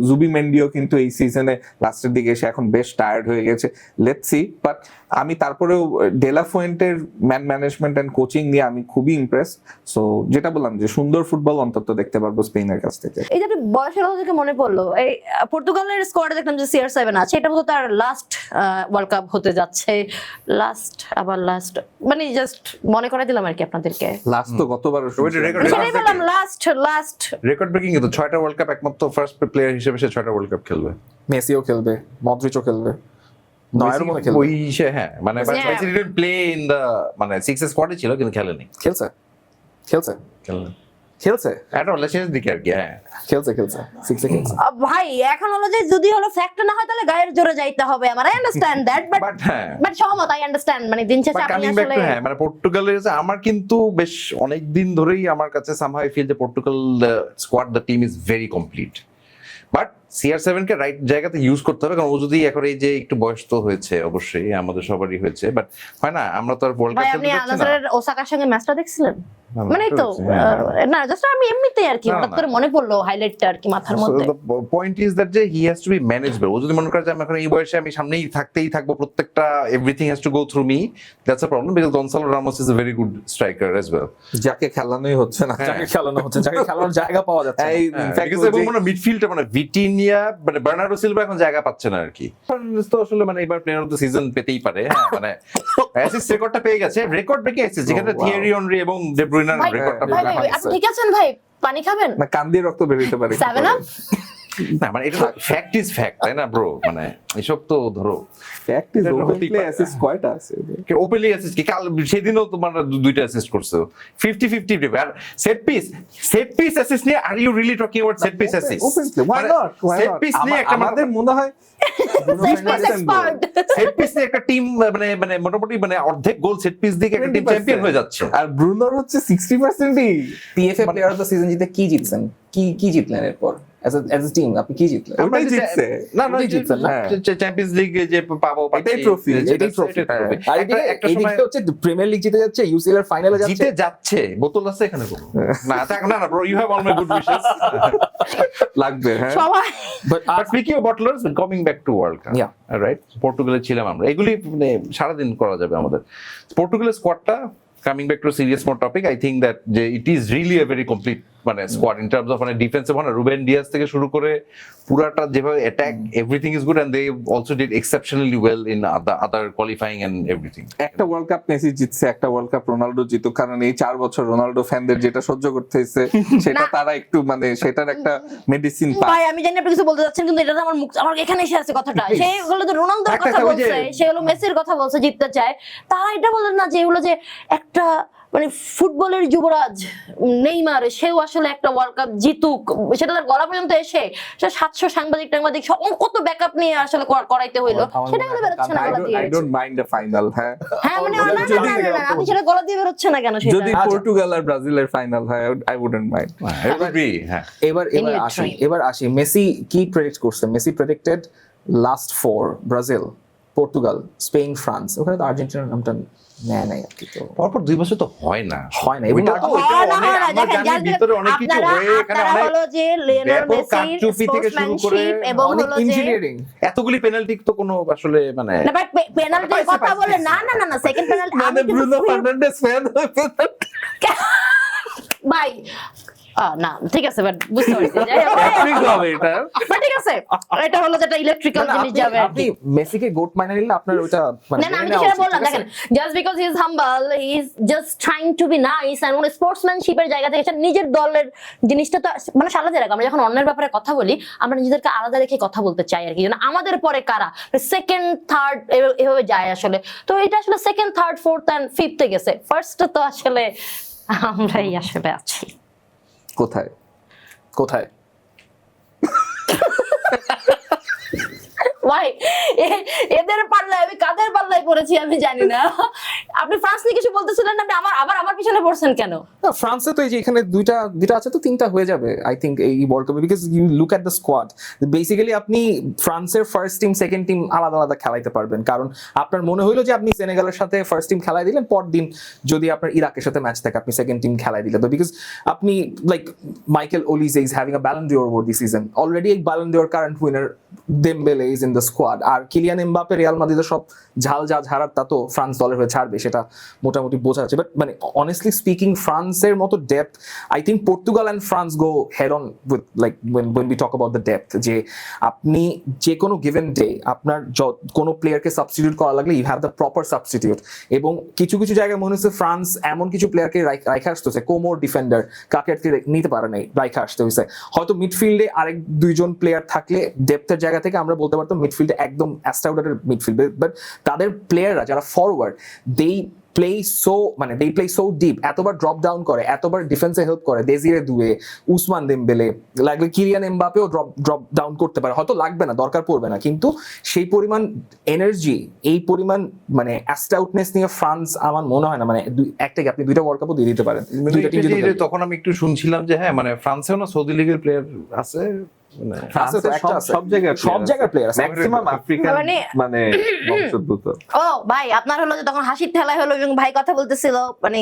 জুবি মেন্ডিও কিন্তু এই সিজনে লাস্টের দিকে এসে এখন বেশ টায়ার্ড হয়ে গেছে। লেটস সি, বাট আমি তারপরেও ডেলাফুয়েন্টের ম্যান ম্যানেজমেন্ট এন্ড কোচিং নিয়ে আমি খুবই ইমপ্রেস। সো যেটা বললাম যে সুন্দর ফুটবল অন্তত দেখতে পারবো স্পেনের কাছ থেকে। এই যে আপনি বয়সের কথা থেকে মনে পড়লো, এই পর্তুগালের স্কোয়াডে দেখলাম যে CR7 আছে, এটা বোধহয় তার লাস্ট ওয়ার্ল্ড কাপ হতে যাচ্ছে। লাস্ট মানে জাস্ট মনে করাই দিলাম আর কি আপনাদেরকে। লাস্ট তো গতবার সেটাই বললাম, লাস্ট রেকর্ড ব্রেকিং কিন্তু 6টা ওয়ার্ল্ড কাপ, একমাত্র ফার্স্ট প্লেয়ার হিসেবে সে 6টা ওয়ার্ল্ড কাপ খেলবে। মেসিও খেলবে, মদ্রিচও খেলবে, নয়েরও মনে খেলবে। ওই সে হ্যাঁ মানে Yeah. Messi didn't play in the মানে 6 স্কোয়াডে ছিল কিন্তু খেলেনি। খেলছে খেলেনি খেলছে এটা হলো শেষ দিকে আর কি। হ্যাঁ খেলছে সিক্সে খেলছে। ভাই এখন হলো যে যদি হলো ফ্যাক্ট না হয় তাহলে গায়ের জোরে যাইতে হবে আমার, আই আন্ডারস্ট্যান্ড দ্যাট, বাট হ্যাঁ বাট সহমত, আই আন্ডারস্ট্যান্ড। মানে দিন শেষে আপনি কামিং ব্যাক আসলে টু হ্যাঁ মানে পর্তুগালের যে আমার কিন্তু বেশ অনেক দিন ধরেই আমার কাছে সামহাউ আই ফিল যে Portugal squad the team is very complete, but CR7 K right জায়গাতে ইউজ করতে হবে, কারণ ও যদি এখন এই যে একটু বয়স তো হয়েছে অবশ্যই আমাদের সবারই হয়েছে, বাট হয় না আমরা তো আর ওয়ার্ল্ড ভাই কাপ আপনি খেলতে পারছি না। আনাজারের ওসাকার সঙ্গে ম্যাচটা দেখছিলেন? না, মানে তো হ্যাঁ। না জাস্ট আমি এমনিতেই আর কি না, হঠাৎ না। করে মনে পড়লো হাইলাইটটা আর কি মাথার মধ্যে। পয়েন্ট ইজ দ্যাট যে he has to be manageable. ও যদি মনে করে যে আমি এখন এই বয়সে আমি সামনেই থাকতেই থাকবো, প্রত্যেকটা everything has to go through me, that's a problem, because Gonzalo Ramos is a very good striker as well. যাকে খেলানোই হচ্ছে না, যাকে খেলানো হচ্ছে, যাকে খেলানোর জায়গা পাওয়া যাচ্ছে না। এই ইনফ্যাক্ট বিকজ এবং মানে মিডফিল্ডে মানে ভিটিনিয়া মানে বার্নার্ডো সিলভা এখন জায়গা পাচ্ছে না আর কি। তো আসলে মানে এবার প্লেয়ার অফ দ্য সিজন পেতেই পারে। হ্যাঁ মানে অ্যাসিস্ট রেকর্ডটা পেয়ে গেছে, রেকর্ড ব্রেকিং অ্যাসিস্ট, যেখানে wow. থিয়েরি অনরি এবং ডে ব্রুইনার ভাই রেকর্ডটা ভাই, ভাই, আপনি ঠিক আছেন ভাই? পানি খাবেন? না কান দিয়ে রক্ত বেরোতে পারে। 7 আপ? না মানে এটা ফ্যাক্ট ইজ ফ্যাক্ট, তাই না ব্রো? মানে এসব তো ধরো ফ্যাক্ট ইজ এটা ওপেন হতেই প্লে পারে। অ্যাসিস্ট কয়টা আছে? ওপেনলি অ্যাসিস্ট কি কাল সেদিনও তোমার দুইটা অ্যাসিস্ট করছো, 50-50 দেবে। আর সেট পিস অ্যাসিস্ট নিয়ে are you really talking about set piece assist? Open play why not? Why set not? Piece নিয়ে একটা আমাদের মনে হয় Set piece expert. Set piece নিয়ে একটা টিম মানে মোটামুটি মানে অর্ধেক গোল সেট পিস দিয়ে একটা টিম 20% চ্যাম্পিয়ন হয়ে যাচ্ছে। আর ব্রুনোর হচ্ছে 60%ই। PFA player of the season জিতে কি জিতছেন? কি জিতলেন এরপর অ্যাজ এ টিম? আপনি কি জিতলেন? ওটাই জিতছে। না ওটাই জিতছেন না? চ্যাম্পিয়ন্স লিগ যে পাবো এটাই trophy, এটাই ট্রফি। আর একটা সময় এদিকে হচ্ছে প্রিমিয়ার লিগ জিতে যাচ্ছে, UCL এর ফাইনালে যাচ্ছে। জিতে যাচ্ছে, বোতল আছে এখানে কোনো না না না bro, you have all my good wishes. লাগবে হ্যাঁ। সবাই but but speaking of Butler's coming back to world cup, Yeah. Right? পর্তুগালে ছিলাম আমরা, এগুলি মানে সারাদিন করা যাবে আমাদের। পর্তুগালের স্কোয়াডটা coming back to serious more topic, I think that যে it is really a very complete মানে স্কোয়াড ইন টার্মস অফ মানে ডিফেন্সিভ, মানে রুবেন ডিয়াস থেকে শুরু করে পুরাটা যেভাবে attack, everything is good, and they also did exceptionally well in other qualifying and everything. একটা ওয়ার্ল্ড কাপ মেসি জিতছে, একটা ওয়ার্ল্ড কাপ রোনাল্ডো জিতুক, কারণ এই 4 বছর রোনাল্ডো ফ্যানদের যেটা সহ্য করতে হয়েছে সেটা না। তারা একটু মানে সেটার একটা মেডিসিন পায়। ভাই আমি জানি আপনি কিছু বলতে যাচ্ছেন, কিন্তু এটা তো আমার এখানে এসে আছে কথাটা। সেগুলো তো রোনালদোর একটা কথা ওই যে- বলছে, সেগুলো মেসির কথা বলছে, জিততে চায়। তারা এটা বলেন না যে এগুলো যে একটা মানে ফুটবলের যুবরাজ নেইমার, সেও আসলে একটা ওয়ার্ল্ড কাপ জিতুক, সেটা তার গলা পর্যন্ত এসে সে 700 সাংবাদিক সব কত ব্যাকআপ নিয়ে আসলে করাইতে হইলো, সেটা হলো বেরোচ্ছে না গলা দিয়ে। I don't mind the final. হ্যাঁ, হ্যাঁ মানে না, আপনি সেটা গলা দিয়ে বেরোচ্ছে না কেন সেটা? যদি পর্তুগাল আর ব্রাজিলের ফাইনাল হয় আই উডন্ট মাইন্ড। হ্যাঁ এবার Immediately. আসি মেসি কি প্রেডিক্ট করছে? Messi predicted last 4 Brazil, Portugal, Spain, France. ওখানে তো আর্জেন্টিনার নামটা নেয় নাই আর কি। তো পরপর 2 বছর তো হয় না, হয় না। ওইটা তো হয় না, হয় না, আমরা দেখেন, জানি ভিতরে অনেক কিছু হয়ে এখানে আপনারা অনেক হলো যে লিওনেল ব্যাপক মেসির কারচুপি থেকে শুরু করে স্পোর্টসম্যানশিপ এবং অনেক হলো যে ইঞ্জিনিয়ারিং। এতগুলি পেনাল্টি তো কোনো আসলে মানে না বাট পেনাল্টির কথা বলে না, সেকেন্ড পেনাল্টি মানে ব্রুনো ফার্নান্ডেস ফ্যান ভাই না ঠিক আছে বাট বুঝতে পারছি যাই হোক। হ্যাট্রিক হবে এটা। But ঠিক আছে এটা হলো যেটা ইলেকট্রিক্যাল না, জিনিস যাবে আর আপনি কি। মেসিকে গোট মানে নিলে আপনার ওটা মানে না না আমি মেনে তো নেওয়া সেটা উচিত, বললাম ঠিক আছে? দেখেন just because he is humble he is just trying to be nice and স্পোর্টসম্যানশিপের জায়গা থেকে সে নিজের দলের জিনিসটা তো মানে সালাতে রাখা আমরা যখন অন্যের ব্যাপারে কথা বলি আমরা নিজেদেরকে আলাদা রেখে কথা বলতে চাই আর কি যেন আমাদের পরে কারা সেকেন্ড থার্ড এভাবে যায় আসলে তো এটা আসলে সেকেন্ড থার্ড ফোর্থ এন্ড ফিফথে গেছে ফার্স্ট তো আসলে আমরাই আসলে আছি কোথায়? কোথায়? ভাই এদের পাল্লায় আমি কাদের পাল্লায় পড়েছি আমি জানি না আপনি ফ্রান্স নিয়ে কিছু বলতেছিলেন না আপনি আমার পিছনে পড়ছেন কেন না, ফ্রান্সে তো এই যে এখানে দুইটা আছে তো তিনটা হয়ে যাবে আই থিঙ্ক এই ওয়ার্ল্ড কাপে because you look at the squad basically আপনি ফ্রান্সের ফার্স্ট টিম সেকেন্ড টিম আলাদা আলাদা খেলাইতে পারবেন কারণ আপনার মনে হইলো যে আপনি সেনেগালের সাথে ফার্স্ট টিম খেলাই দিলেন পরদিন যদি আপনার ইরাকের সাথে ম্যাচ থাকে আপনি সেকেন্ড টিম খেলাই দিলেন তো বিকজ আপনি like Michael Olise is having a Ballon d'Or over this season already এই Ballon d'Or current winner Dembele is in the squad আর কিলিয়ান এমবাপে রিয়াল মাদ্রিদের সব ঝাল যা ঝাড়ার তা তো ফ্রান্স দলের হয়ে ছাড়বে সেটা মোটামুটি বোঝা যাচ্ছে বাট মানে অনেস্টলি স্পিকিং ফ্রান্সের মতো depth I think Portugal and France go head on with like when we talk about the depth যে আপনি যে কোনো গিভেন ডে আপনার কোনো প্লেয়ারকে সাবস্টিটিউট করা লাগলে you have the proper substitute এবং কিছু কিছু জায়গায় মনে হচ্ছে ফ্রান্স এমন কিছু প্লেয়ারকে রাইখা আসতেছে কোমোর ডিফেন্ডার কাকে আটকে নিতে পারে নাই রাইখা আসতে হয়েছে হয়তো মিডফিল্ডে আরেক দুইজন প্লেয়ার থাকলে ডেপথের জায়গা থেকে আমরা বলতে পারতাম মিডফিল্ডে একদম অ্যাস্টাউডারের মিডফিল্ড বাট তাদের প্লেয়াররা যারা forward they play so deep এতবার ড্রপ ডাউন করে এতবার ডিফেন্সে হেল্প করে দেজিরে দুয়ে উসমান দেমবেলে লাগলে কিলিয়ান এমবাপেও ড্রপ ডাউন করতে পারে হয়তো লাগবে না দরকার পড়বে না কিন্তু সেই পরিমাণ এনার্জি এই পরিমাণ মানে অ্যাস্টাউটনেস নিয়ে ফ্রান্স আমার মনে হয় না মানে একটা আপনি দুইটা ওয়ার্ল্ড কাপও দিয়ে দিতে পারেন দুইটা টিম যদি তখন আমি একটু শুনছিলাম যে হ্যাঁ মানে ফ্রান্সেও না সৌদি লিগের প্লেয়ার আছে মানে ফ্রান্সে তো একটা আছে। সব জায়গার প্লেয়ার আছে ম্যাক্সিমাম আফ্রিকান মানে বংশোদ্ভূত। ও ভাই আপনার হলো যে তখন হাসির ঠেলায় হলো এবং ভাই কথা বলতেছিল মানে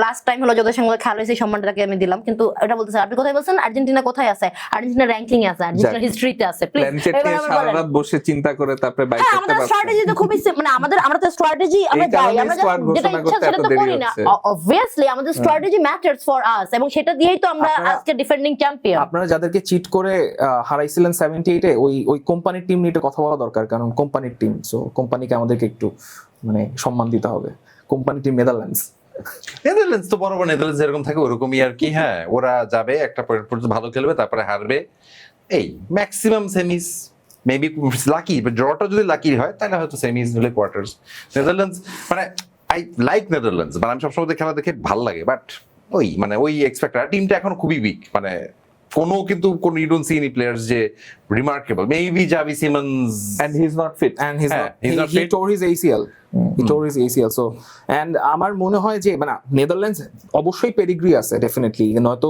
লাস্ট টাইম হলো যাদের সঙ্গে খেলা হয়েছে সম্মানটাকে আমি দিলাম কিন্তু এটা বলতেছেন আপনি কোথায় বলছেন আর্জেন্টিনা কোথায় আছে আর্জেন্টিনা র্যাঙ্কিং এ আছে আর্জেন্টিনা হিস্ট্রিতে আছে প্লিজ প্ল্যানচেট নিয়ে সারা রাত বসে চিন্তা করে তারপরে বাইক করতে আমাদের পারছে। স্ট্র্যাটেজি তো খুবই মানে আমরা তো স্ট্র্যাটেজি আমরা যাই কারণেই আমরা squad যেটা ঘোষণা ইচ্ছা করতে সেটা এত তো দেরি করি না হচ্ছে। অবভিয়াসলি আমাদের স্ট্র্যাটেজি ম্যাটারস ফর আস এবং সেটা দিয়েই তো আমরা আপনারা- আজকে ডিফেন্ডিং চ্যাম্পিয়ন আপনারা যাদেরকে চিট করে হারাইছিলেন 78-এ ওই কোম্পানির টিম নিয়ে একটু কথা বলা দরকার কারণ কোম্পানির টিম সো কোম্পানিকে আমাদেরকে একটু মানে সম্মান দিতে হবে কোম্পানি টিম নেদারল্যান্ডস নেদারল্যান্ডস তো বরাবর নেদারল্যান্ডস যেরকম থাকে ওরকমই আর কি হ্যাঁ ওরা যাবে একটা পয়েন্ট পর্যন্ত ভালো খেলবে তারপরে হারবে এই ম্যাক্সিমাম সেমিস মেবি লাকি ড্রটা যদি লাকি হয় তাহলে হয়তো সেমিস হলে কোয়ার্টার্স নেদারল্যান্ডস মানে আই লাইক নেদারল্যান্ডস মানে আমি সবসময় ওদের খেলা দেখে ভালো লাগে বাট ওই এক্সপেক্টার টিমটা এখন খুবই উইক মানে কিন্তু you don't see any players যে remarkable maybe Xavi Simons And he's not fit. and হ্যাঁ, he's not he fit. tore his ACL. He tore his ACL. So, and আমার মনে হয় যে মানে নেদারল্যান্ডস অবশ্যই পেডিগ্রি আছে ডেফিনেটলি নয়তো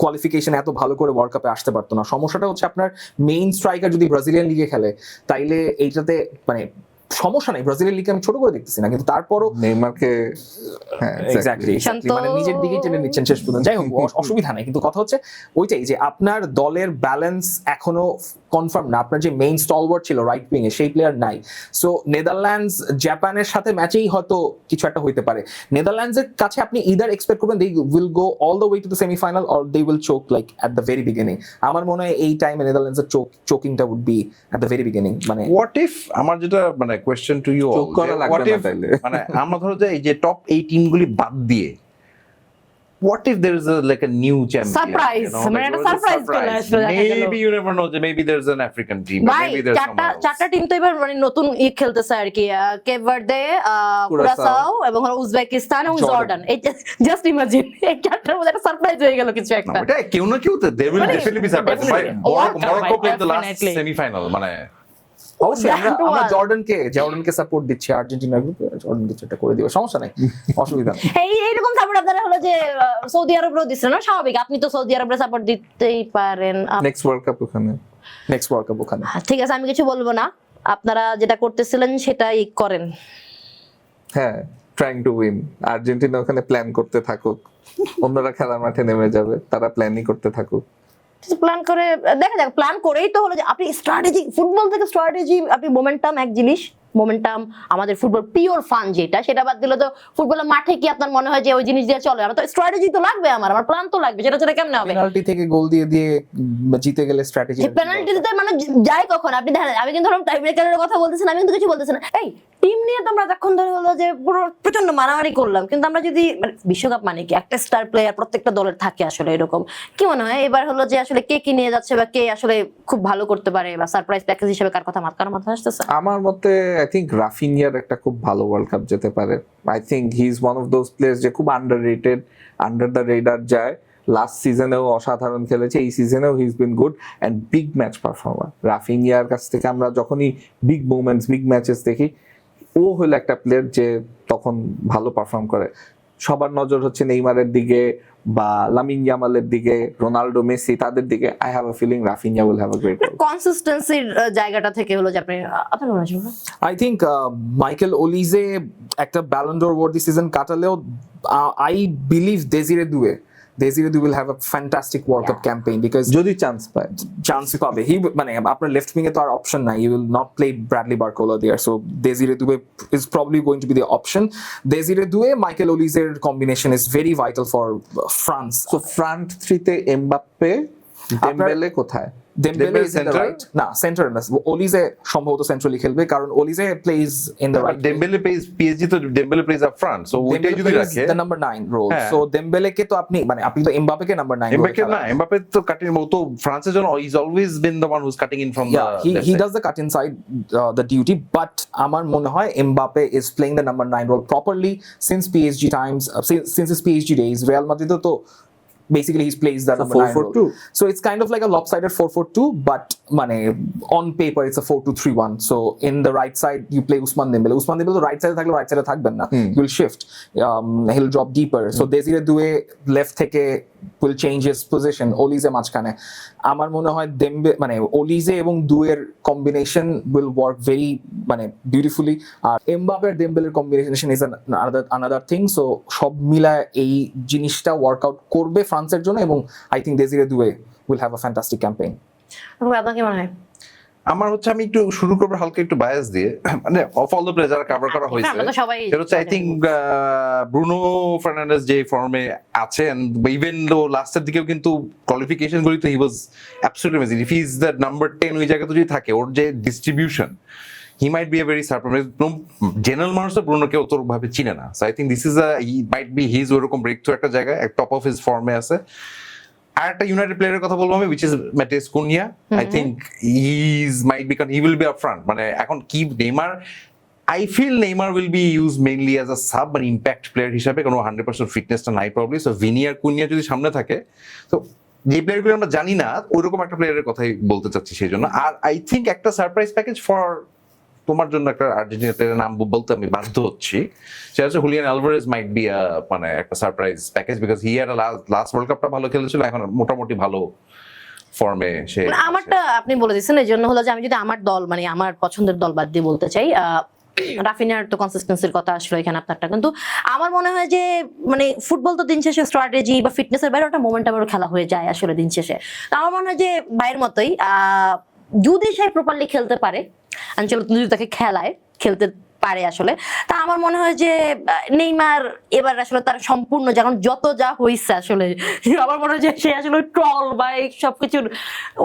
কোয়ালিফিকেশন এত ভালো করে ওয়ার্ল্ড কাপে আসতে পারতো না সমস্যাটা হচ্ছে আপনার মেইন স্ট্রাইকার যদি ব্রাজিলিয়ান লিগে খেলে তাইলে এইটাতে মানে সমস্যা নাই ব্রাজিলিয়ান লিগে আমি ছোট করে দেখতেছি না কিন্তু তারপরও নেইমারকে হ্যাঁ এক্স্যাক্টলি শান্ত। মানে নিজের দিকেই টেনে নিচ্ছেন শেষ পর্যন্ত যাই হোক অসুবিধা নেই কিন্তু কথা হচ্ছে ওইটাই যে আপনার দলের ব্যালেন্স এখনো কনফার্ম না আপনার যে মেইন স্টলওয়ার্ড ছিল রাইট উইং এ সেই প্লেয়ার নাই সো নেদারল্যান্ডস জাপানের সাথে ম্যাচেই হয়তো কিছু একটা হইতে পারে নেদারল্যান্ডস এর কাছে আপনি ইদার এক্সপেক্ট করবেন they will go all the way to the semifinal or they will choke like at the very beginning আমার মনে হয় এই টাইমে নেদারল্যান্ডস এর চোকিংটা would be at the very beginning মানে হোয়াট ইফ আমার যেটা মানে কোয়েশ্চেন টু ইউ চোখ করা লাগবে না তাইলে। মানে আমরা ধরো যে এই যে টপ এই টিমগুলি বাদ দিয়ে what if there is like a new champion Surprise. মানে একটা surprise চলে আসলো দেখা গেল। maybe you never know maybe there's an African team or ভাই maybe there's চারটা টিম তো এবার মানে নতুন খেলতেছে আর কি কেপ ভার্দে কুরাসাও এবং হলো উজবেকিস্তান এবং জর্ডান এই জাস্ট ইমাজিন এই চারটার মধ্যে একটা সারপ্রাইজ হয়ে গেল কিছু একটা এটা কেউ না কেউ তো they will মানে, definitely be surprised definitely. Morocco played the last Definitely. semi-final মানে অবশ্যই আমরা That was- জর্ডানকে সাপোর্ট দিচ্ছি আর্জেন্টিনা গ্রুপে জর্ডান কিছু একটা করে দিবে সমস্যা নাই অসুবিধা নেই এইরকম সাপোর্ট আপনারা হলো যে সৌদি আরবরাও দিচ্ছেন না স্বাভাবিক আপনি তো সৌদি আরবের সাপোর্ট দিতেই পারেন নেক্সট ওয়ার্ল্ড কাপ ওখানে। নেক্সট ওয়ার্ল্ড কাপ ওখানে ঠিক আছে আমি কিছু বলবো না আপনারা যেটা করতেছিলেন সেটাই করেন হ্যাঁ ট্রাইং টু উইন আর্জেন্টিনা ওখানে প্ল্যান করতে থাকুক অন্যরা খেলার মাঠে নেমে যাবে তারা প্ল্যানই করতে থাকুক প্ল্যান করে দেখা যাক প্ল্যান করেই তো হলো যে আপনি স্ট্র্যাটেজি ফুটবল থেকে স্ট্র্যাটেজি আপনি মোমেন্টাম এক জিনিস মোমেন্টাম, আমাদের ফুটবল পিওর ফান যেটা, সেটা বাদ দিলে তো ফুটবলের মাঠে কি আপনার মনে হয় যে ওই জিনিস দিয়ে চলে? আমার তো স্ট্র্যাটেজি তো লাগবে, আমার প্ল্যান তো লাগবে, সেটা কেমনে হবে? পেনাল্টি থেকে গোল দিয়ে দিয়ে জিতে গেলে স্ট্র্যাটেজি। পেনাল্টি দিতে মানে যায় কখন? আপনি দেখেন, আমি কিন্তু ধরুন টাইম ব্রেকারের কথা বলতেছেন, আমি কিন্তু কিছু বলতেছি না। এই টিম নিয়ে তো আমরা এতক্ষণ ধরে হলো যে পুরো প্রচন্ড মারামারি করলাম, কিন্তু আমরা যদি মানে বিশ্বকাপ মানে কি একটা স্টার প্লেয়ার প্রত্যেকটা দলের থাকে আসলে, এরকম কি মনে হয় এবার হলো যে আসলে কে কি নিয়ে যাচ্ছে বা কে আসলে খুব ভালো করতে পারে, বা সারপ্রাইজ প্যাকেজ হিসেবে কার কথা কার মাথায় আসতেছে? আমার মতে আই থিঙ্ক রাফিনিয়ার একটা খুব ভালো ওয়ার্ল্ড কাপ যেতে পারে। I think he is one of those players যে খুব আন্ডাররেটেড, আন্ডার দ্য রেডার যায়। লাস্ট সিজনেও অসাধারণ খেলেছে, এই সিজনেও he is been good and big match performer. রাফিনিয়ার কাছ থেকে আমরা যখনই বিগ মুভমেন্টস, বিগ ম্যাচেস দেখি, ও হলো একটা প্লেয়ার যে তখন ভালো পারফর্ম করে। সবার নজর হচ্ছে নেইমারের দিকে বা লামিন ইয়ামালের দিকে, রোনাল্ডো, মেসি, তাদের দিকে। I have a feeling Raphinha will have a great role. কনসিস্টেন্সির জায়গাটা থেকে হলো যে আপনি আপনার মনে হয় আই থিঙ্ক মাইকেল ওলিজে একটা Ballon d'Or worthy season কাটালেও I believe ডেজিরে দুয়ে will have a fantastic World Cup campaign because যদি চান্স পায়, চান্স পাবে। হি মানে আপনার লেফট উইং এ তো আর অপশন নাই, you will not play Bradley Barcola there, so Desire Doue is probably going to be the option. Desire Doue Michael ওলিজের combination is very vital for France. So front থ্রিতে এমবাপ্পে, ডেম্বেলে কোথায়? Dembele is in the center? right, না সেন্টার না, ওলিজে সম্ভবত সেন্ট্রালি খেলবে, কারণ Olise plays in the right. Dembélé plays PSG, তো Dembele plays up front, so ওইটাই যদি রাখে the number 9 role, হ্যাঁ। so Dembele কে তো আপনি মানে আপনি তো এমবাপ্পেকে নাম্বার 9 এমবাপ্পে না, এমবাপ্পে তো কাটিং, ও তো ফ্রান্সের জন্য is always been the one who's cutting in from the Yeah, he does the cut inside the duty, but আমার মনে হয় Mbappe is playing the number 9 role properly since PSG times, since his PSG days. Real Madrid তো basically he plays that So number 9 role. 4-4-2. So it's kind of like a lopsided 4-4-2, but মানে on paper it's a 4-2-3-1. So in the right side you play Ousmane Dembele. Ousmane Dembele তো right side থাকলে right side থাকবেন না, he will shift, he'll drop deeper. So Desire Doué left থেকে will change his position, Olize মাঝখানে। আমার মনে হয় মানে ওলিজে এবং দুয়ের কম্বিনেশন will work very মানে beautifully, আর এমবাপ্পে আর ডেম্বেলের combination is another thing. So সব মিলায় এই জিনিসটা ওয়ার্কআউট করবে ফ্রান্সের জন্য, এবং আই থিঙ্ক ডেজিরে দুয়ে will have a fantastic campaign. আপনার কি মনে হয়? আমার হচ্ছে, আমি একটু শুরু করবো হালকা একটু বায়াস দিয়ে, মানে অফ অল দ্য প্লেয়ার যারা কভার করা হয়েছে, আমরা তো সবাই সেটা হচ্ছে আই থিঙ্ক ব্রুনো ফার্নান্ডেজ যে ফর্মে আছে, ইভেন দো লাস্টের দিকেও কিন্তু কোয়ালিফিকেশন গুলি তো he was absolutely amazing. If he is the number 10 ওই জায়গাতে যদি থাকে, ওর যে distribution, he might be a very surprise. General মানুষ তো ব্রুনোকে অতভাবে চিনে না, so I think this is he might be his ওরকম ব্রেক থ্রু একটা জায়গায়, টপ অফ হিজ ফর্মে আছে। আর একটা ইউনাইটেড প্লেয়ারের কথা বলবো আমি, which is ম্যাটিয়াস Kunia. I think he will be up front. মানে এখন কি Neymar, I feel Neymar will be used mainly as a sub and impact player হিসাবে, কোনো 100% ফিটনেসটা নাই প্রবলি। সো ভিনি আর কুনিয়া যদি সামনে থাকে, তো যে প্লেয়ারগুলো আমরা জানি না, ওইরকম একটা প্লেয়ারের কথাই বলতে চাচ্ছি সেই জন্য। আর আই থিঙ্ক একটা সারপ্রাইজ প্যাকেজ ফর তোমার জন্য, একটা আর্জেন্টিনা প্লেয়ারের নাম বলতে আমি বাধ্য হচ্ছি, সেটা হচ্ছে হুলিয়ান আলভারেজ মাইট বি মানে একটা surprise package, because he are last world কাপটা ভালো খেলেছিল, এখন মোটামুটি ভালো ফর্মে সে। আমারটা আপনি বলে দিচ্ছেন, এই জন্য হলো যে আমি যদি আমার দল মানে আমার পছন্দের দল বাদ দিয়ে বলতে চাই, রাফিনার তো কনসিস্টেন্সির কথা আসলে এখানে আপনারটা, কিন্তু আমার মনে হয় যে মানে ফুটবল তো দিন শেষে স্ট্র্যাটেজি বা ফিটনেসের বাইরে একটা মোমেন্টামের খেলা হয়ে যায় আসলে দিন শেষে। তো আমার মনে হয় যে ভাইয়ের মতোই যদি সে প্রপারলি খেলতে পারে, আনচেলত্তি যদি তাকে খেলতে পারে আসলে, তা আমার মনে হয় যে নেইমার এবার আসলে তার সম্পূর্ণ যখন যত যা হইছে আসলে, আমার মনে হয় যে সে আসলে ট্রল বা এই সবকিছুর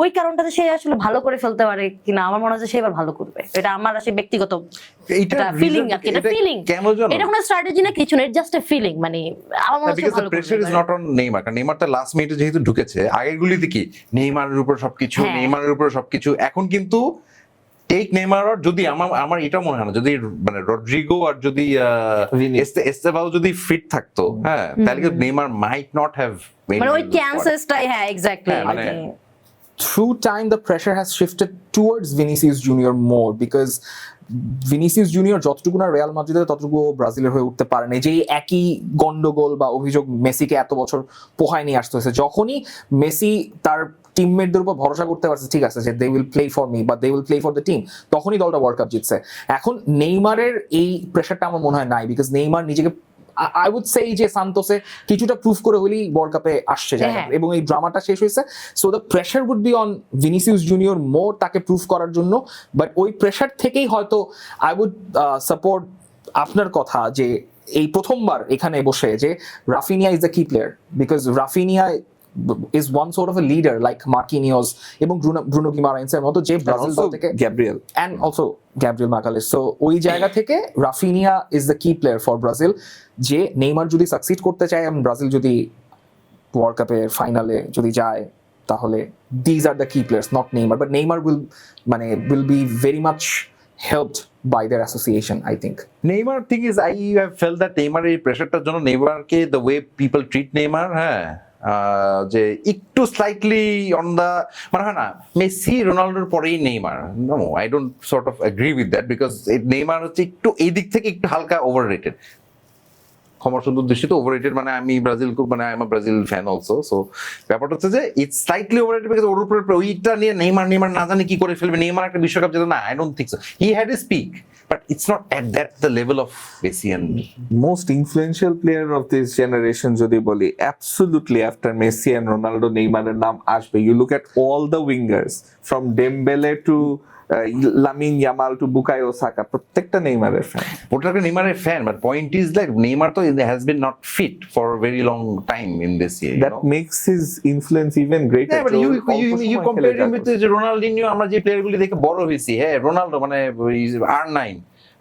ওই কারণটাতে সে আসলে ভালো করে ফেলতে পারে কিনা, আমার মনে হয় যে সে এবার ভালো করবে। এটা আমার আসলে ব্যক্তিগত ফিলিং আর কি, এটা ফিলিং, এটা কোনো স্ট্র্যাটেজি না কিছু না, জাস্ট এ ফিলিং। মানে আমার মনে হয় ভালো pressure is not on Neymar, কারণ নেইমার তো লাস্ট মিনিটে যেহেতু ঢুকেছে, আগের গুলিতে কি নেইমারের উপর সবকিছু, নেইমারের উপর সবকিছু। এখন কিন্তু টেক নেইমার, আর যদি আমার এটা মনে হয় না, যদি মানে রড্রিগো আর যদি এস্তেভাও যদি ফিট থাকতো, হ্যাঁ, তাহলে কিন্তু নেইমার মাইট নট হ্যাভ মানে ওই চান্সেসটাই, হ্যাঁ exactly. Through time the pressure has shifted towards Vinicius Junior more, because Vinicius junior যতটুকু না রিয়াল মাদ্রিদে, ততটুকু ব্রাজিলের হয়ে উঠতে পারে না। যে একই গন্ডগোল বা অভিযোগ মেসিকে এত বছর পোহায় নিয়ে আসতে হয়েছে। যখনই মেসি তার টিমমেটদের উপর ভরসা করতে পারছে, ঠিক আছে যে they will play for me বা they will play for the team, তখনই দলটা ওয়ার্ল্ড কাপ জিতছে। এখন নেইমারের এই প্রেশারটা আমার মনে হয় নাই, বিকজ নেইমার নিজেকে আই উড সে যে সান্তোসে কিছুটা প্রুফ করে হলেই ওয়ার্ল্ড কাপে আসছে জায়গা, হ্যাঁ। এবং এই ড্রামাটা শেষ হয়েছে। So the pressure would be on Vinicius Junior more তাকে প্রুফ করার জন্য, বাট ওই প্রেশার থেকেই হয়তো আই উড সাপোর্ট আপনার কথা যে এই প্রথমবার এখানে বসে যে রাফিনিয়া ইজ দ্য কি player, because Raphinha is one sort of a leader like Marquinhos এবং ব্রুনো গিমারাইন্সের মতো যে ব্রাজিল দল থেকে, Gabriel and also Gabriel Magalhaes. So ওই জায়গা থেকে Raphinha is the key player for Brazil, যে নেইমার যদি সাকসিড করতে চায় এবং ব্রাজিল যদি ওয়ার্ল্ড কাপের ফাইনালে যদি যায়, তাহলে these are the key players, not Neymar, but Neymar will be very much helped by their association, I think. Neymar thing is I have fell that Neymar এই প্রেশারটার জন্য নেইমারকে the way people treat Neymar, হ্যাঁ, যে একটু স্লাইটলি অন দা, মানে হয় না মেসি রোনাল্ডোর পরেই Neymar, no I don't sort of agree with that, because Neymar হচ্ছে একটু এই দিক থেকে একটু হালকা ওভার রেটেড, ক্ষমা সুন্দর দৃষ্টিতে ওভার রেটেড, মানে আমি ব্রাজিল মানে I am a Brazil fan also, so ব্যাপারটা হচ্ছে যে it's slightly overrated, because ওর উপরে ওইটা নিয়ে নেইমার না জানি কি করে ফেলবে, নেইমার একটা বিশ্বকাপ জেতে না, I don't think so, he had a speak, but it's not at that the level of Messi and most influential player of this generation যদি বলি, absolutely after Messi and Ronaldo নেইমারের নাম আসবে। You look at all the wingers from Dembele to Lamine Yamal to Bukayo Saka, প্রত্যেকটা নেইমারের ফ্যান। ওটাকে নেইমারের ফ্যান, but point is like Neymar তো has been not fit for very long time in this year, That makes his influence even greater. Yeah, but you compare him with যে রোনাল্ডিনিও, আমরা যে প্লেয়ারগুলি দেখে বড় হয়েছি, হ্যাঁ, রোনাল্ডো মানে R9,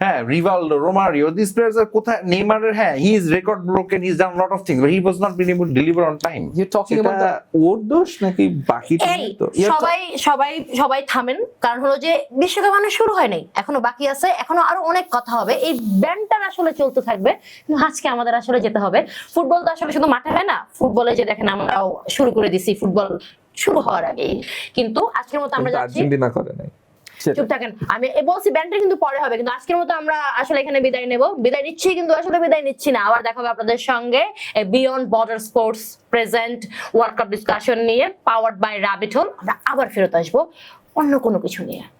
হ্যাঁ, রিভালডো, রোমারিও, দিস প্লেয়ার্স আর কোথায়, নেইমারের হ্যাঁ he is record broken, he is done lot of things, but he was not been able to deliver on time. You're talking about এটা ওর দোষ নাকি বাকি এই টিমের দোষ? সবাই সবাই সবাই থামেন, কারণ হলো যে বিশ্বকাপ মানে শুরু হয় নাই, এখনো বাকি আছে, এখনো আরো অনেক কথা হবে, এই ব্যান্ডটা আসলে চলতে থাকবে, কিন্তু আজকে আমাদের আসলে যেতে হবে। ফুটবল তো আসলে শুধু মাঠে হয় না, ফুটবলে যে দেখেন আমরাও শুরু করে দিছি ফুটবল শুরু হওয়ার আগেই, কিন্তু আজকের মতো আমরা কিন্তু যাচ্ছি। আর্জেন্টিনা করে নাই। চুপ থাকেন, আমি বলছি ব্যান্ডটা কিন্তু পরে হবে, কিন্তু আজকের মতো আমরা আসলে এখানে বিদায় নেব, বিদায় নিচ্ছি, কিন্তু আসলে বিদায় নিচ্ছি না, আবার দেখা হবে আপনাদের সঙ্গে beyond border sports present world cup discussion নিয়ে, পাওয়ার্ড বাই রাবিট হোল। আমরা আবার ফেরত আসবো অন্য কোনো কিছু নিয়ে।